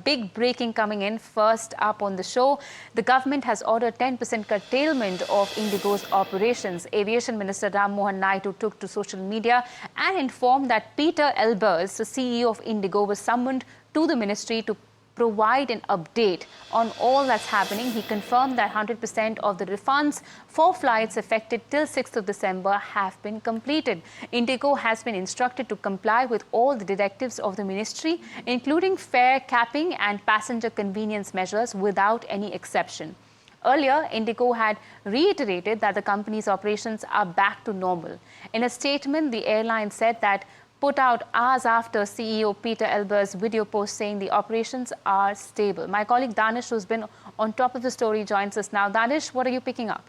big breaking coming in first up on the show. The government has ordered 10% curtailment of Indigo's operations. Aviation Minister Ram Mohan Naidu took to social media and informed that Peter Elbers, the CEO of Indigo, was summoned to the ministry to provide an update on all that's happening. He confirmed that 100% of the refunds for flights affected till 6th of December have been completed. Indigo has been instructed to comply with all the directives of the ministry, including fare capping and passenger convenience measures without any exception. Earlier, Indigo had reiterated that the company's operations are back to normal. In a statement, the airline said that put out hours after CEO Peter Elbers' video post saying the operations are stable. My colleague Danish, who's been on top of the story, joins us now. Danish, what are you picking up?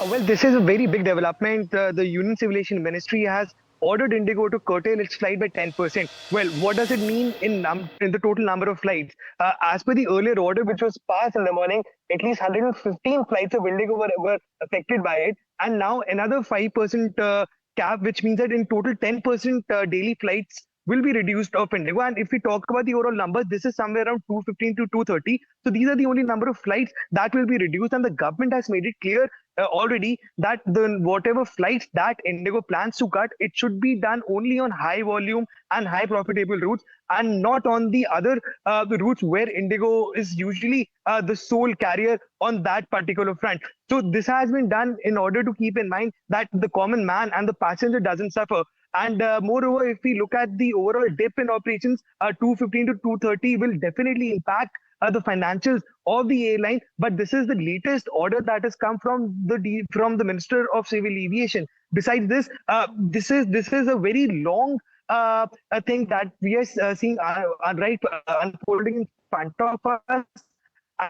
Well, this is a very big development. The Union Civil Aviation Ministry has ordered Indigo to curtail its flight by 10%. Well, what does it mean in the total number of flights? As per the earlier order, which was passed in the morning, at least 115 flights of Indigo were affected by it. And now another 5% cap, which means that in total 10% daily flights will be reduced of Indigo. And if we talk about the overall numbers, this is somewhere around 215 to 230. So these are the only number of flights that will be reduced. And the government has made it clear already that whatever flights that Indigo plans to cut, it should be done only on high volume and high profitable routes and not on the other the routes where Indigo is usually the sole carrier on that particular front. So this has been done in order to keep in mind that the common man and the passenger doesn't suffer. And moreover, if we look at the overall dip in operations, 215 to 230 will definitely impact the financials of the airline. But this is the latest order that has come from the Minister of Civil Aviation. Besides this, this is a very long thing that we are seeing unfolding in front of us.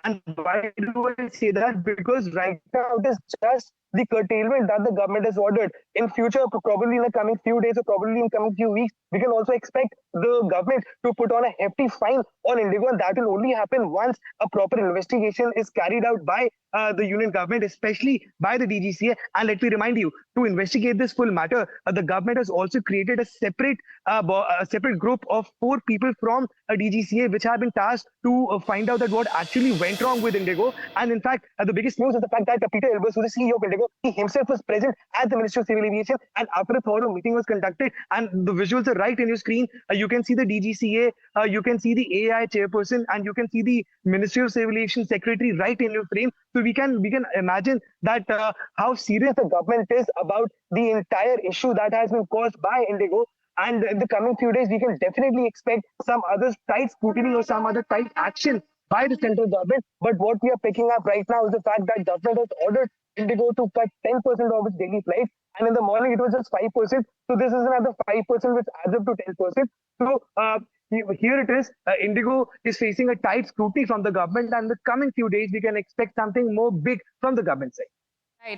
And why do I say that? Because right now it is just the curtailment that the government has ordered. In future, probably in the coming few days or probably in coming few weeks, we can also expect the government to put on a hefty fine on Indigo, and that will only happen once a proper investigation is carried out by the union government, especially by the DGCA. And let me remind you, to investigate this full matter, the government has also created a separate group of 4 people from DGCA, which have been tasked to find out that what actually went wrong with Indigo. And in fact, the biggest news is the fact that Peter Elbers, who is the CEO of Indigo, he himself was present at the Ministry of Civil Aviation, and after a thorough meeting was conducted, and the visuals are right in your screen. You can see the DGCA, you can see the AI chairperson, and you can see the Ministry of Civil Aviation secretary right in your frame. So we can imagine that how serious the government is about the entire issue that has been caused by Indigo. And in the coming few days, we can definitely expect some other tight scrutiny or some other tight action by the central government. But what we are picking up right now is the fact that government has ordered Indigo to cut 10% of its daily flights, and in the morning it was just 5%. So this is another 5% which adds up to 10%. So here it is. Indigo is facing a tight scrutiny from the government, and in the coming few days we can expect something more big from the government side.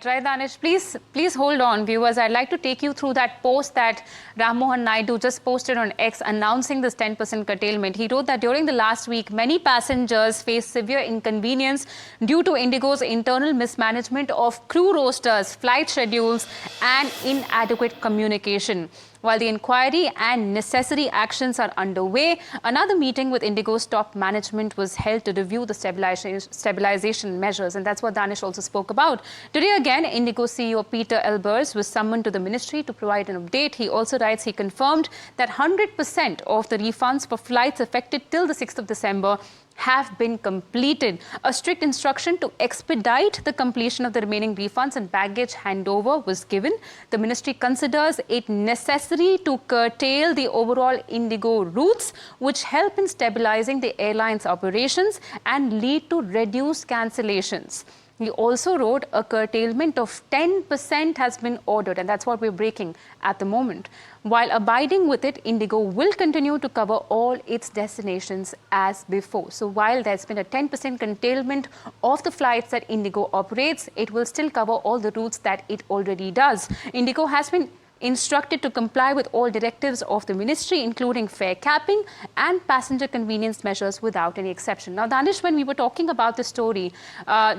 Right, Danish. Please hold on, viewers. I'd like to take you through that post that Ram Mohan Naidu just posted on X announcing this 10% curtailment. He wrote that during the last week, many passengers faced severe inconvenience due to Indigo's internal mismanagement of crew rosters, flight schedules, and inadequate communication. While the inquiry and necessary actions are underway, another meeting with Indigo's top management was held to review the stabilization measures, and that's what Danish also spoke about. Today again, Indigo CEO Peter Elbers was summoned to the ministry to provide an update. He also writes he confirmed that 100% of the refunds for flights affected till the 6th of December have been completed. A strict instruction to expedite the completion of the remaining refunds and baggage handover was given. The ministry considers it necessary to curtail the overall Indigo routes, which help in stabilizing the airline's operations and lead to reduced cancellations. He also wrote a curtailment of 10% has been ordered, and that's what we're breaking at the moment. While abiding with it, Indigo will continue to cover all its destinations as before. So while there's been a 10% curtailment of the flights that Indigo operates, it will still cover all the routes that it already does. Indigo has been instructed to comply with all directives of the ministry, including fare capping and passenger convenience measures without any exception. Now, Danish, when we were talking about the story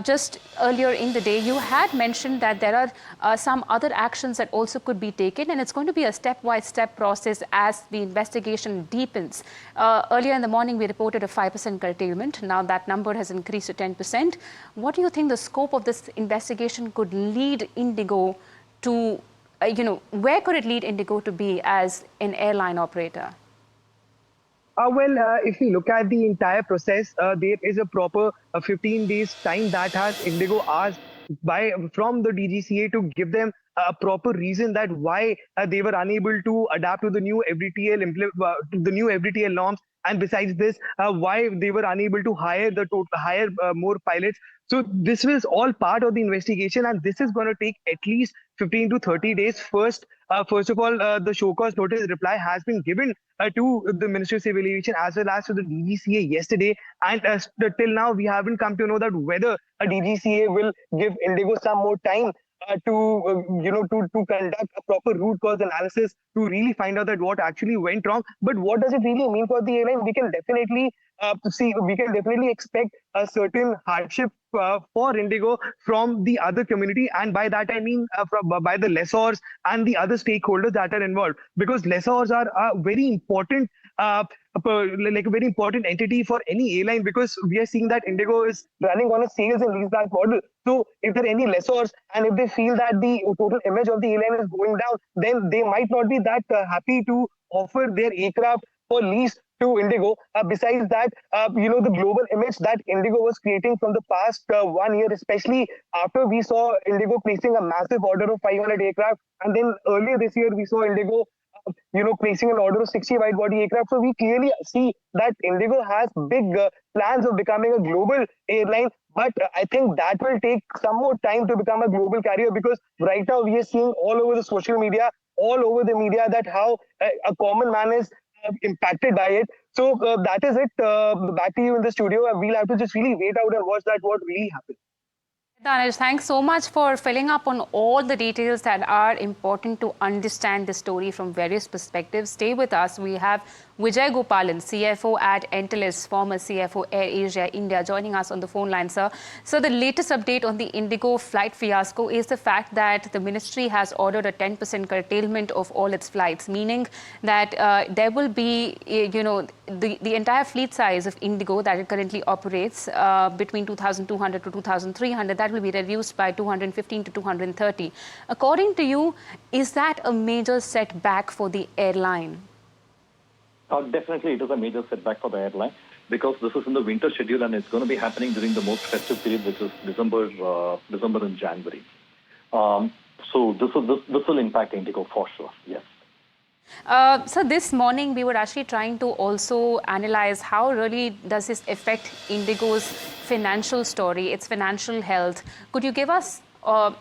just earlier in the day, you had mentioned that there are some other actions that also could be taken, and it's going to be a step-by-step process as the investigation deepens. Earlier in the morning, we reported a 5% curtailment. Now that number has increased to 10%. What do you think the scope of this investigation could lead Indigo to, where could it lead Indigo to be as an airline operator? If we look at the entire process, there is a proper 15 days time that has Indigo asked from the DGCA to give them a proper reason that why they were unable to adapt to the new FDTL norms, and besides this, why they were unable to hire more pilots. So this was all part of the investigation, and this is going to take at least 15 to 30 days. First of all, the show cause notice reply has been given to the Ministry of Civil Aviation as well as to the DGCA yesterday, and till now we haven't come to know that whether a DGCA will give Indigo some more time to conduct a proper root cause analysis to really find out that what actually went wrong. But what does it really mean for the airline? We can definitely expect a certain hardship for Indigo from the other community, and by that I mean by the lessors and the other stakeholders that are involved, because lessors are a very important like a very important entity for any airline, because we are seeing that Indigo is running on a sales and leaseback model. So if there are any lessors and if they feel that the total image of the airline is going down, then they might not be that happy to offer their aircraft for lease to Indigo. Besides that, the global image that Indigo was creating from the past 1 year, especially after we saw Indigo placing a massive order of 500 aircraft, and then earlier this year we saw Indigo placing an order of 60 wide-body aircraft. So we clearly see that Indigo has big plans of becoming a global airline. But I think that will take some more time to become a global carrier, because right now we are seeing all over the social media, all over the media, that how a common man is impacted by it. So that is it. Back to you in the studio. We'll have to just really wait out and watch that what really happens. Danish, thanks so much for filling up on all the details that are important to understand the story from various perspectives. Stay with us. We have Vijay Gopalan, CFO at Entellus, former CFO Air Asia India, joining us on the phone line, sir. So the latest update on the Indigo flight fiasco is the fact that the ministry has ordered a 10% curtailment of all its flights, meaning that there will be, the entire fleet size of Indigo that it currently operates between 2,200 to 2,300, that will be reduced by 215 to 230. According to you, is that a major setback for the airline? Definitely, it is a major setback for the airline, because this is in the winter schedule and it's going to be happening during the most festive period, which is December and January. So this will impact Indigo for sure. Yes. So this morning we were actually trying to also analyze how really does this affect Indigo's financial story, its financial health. Could you give us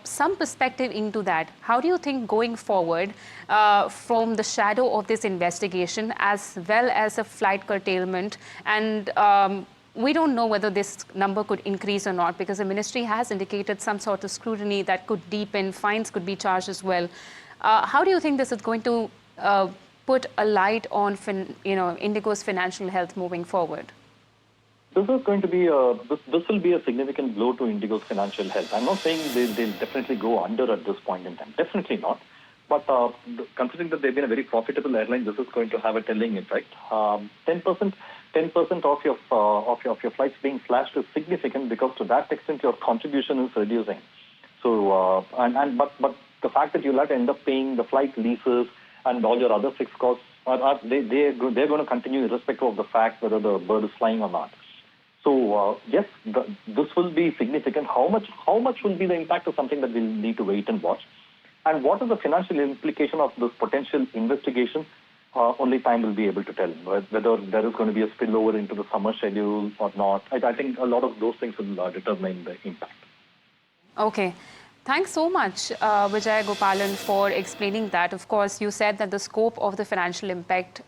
some perspective into that? How do you think going forward from the shadow of this investigation, as well as a flight curtailment, and we don't know whether this number could increase or not, because the ministry has indicated some sort of scrutiny that could deepen, fines could be charged as well. How do you think this is going to put a light on Indigo's financial health moving forward? This is going to be this will be a significant blow to Indigo's financial health. I'm not saying they'll definitely go under at this point in time. Definitely not. But considering that they've been a very profitable airline, this is going to have a telling effect. 10% of your flights being slashed is significant, because to that extent your contribution is reducing. So but the fact that you'll have to end up paying the flight leases and all your other fixed costs, they're going to continue irrespective of the fact whether the bird is flying or not. So yes, this will be significant. How much will be the impact of something that we'll need to wait and watch? And what is the financial implication of this potential investigation? Only time will be able to tell whether there is going to be a spillover into the summer schedule or not. I think a lot of those things will determine the impact. Okay. Thanks so much, Vijay Gopalan, for explaining that. Of course, you said that the scope of the financial impact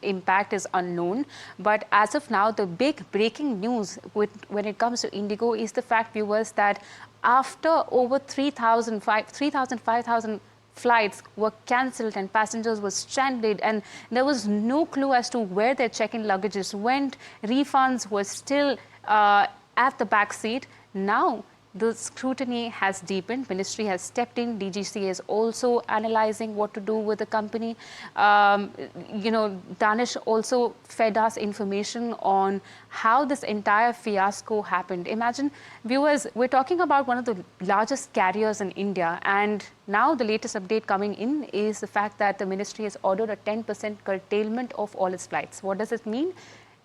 is unknown. But as of now, the big breaking news when it comes to Indigo is the fact, viewers, that after over 3,000, 5,000 flights were cancelled and passengers were stranded, and there was no clue as to where their check-in luggages went. Refunds were still at the back seat. Now the scrutiny has deepened. Ministry has stepped in. DGC is also analyzing what to do with the company. Danish also fed us information on how this entire fiasco happened. Imagine, viewers, we're talking about one of the largest carriers in India, and now the latest update coming in is the fact that the ministry has ordered a 10% curtailment of all its flights. What does it mean?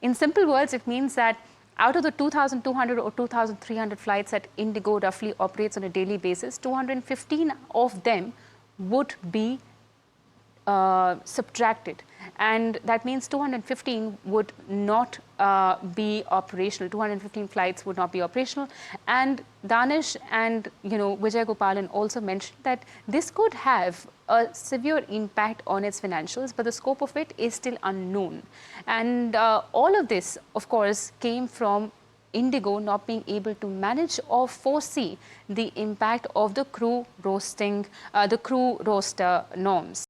In simple words, it means that out of the 2,200 or 2,300 flights that Indigo roughly operates on a daily basis, 215 of them would be subtracted. And that means 215 would not be operational. 215 flights would not be operational. And Danish and Vijay Gopalan also mentioned that this could have a severe impact on its financials, but the scope of it is still unknown. And all of this, of course, came from Indigo not being able to manage or foresee the impact of the crew roster norms.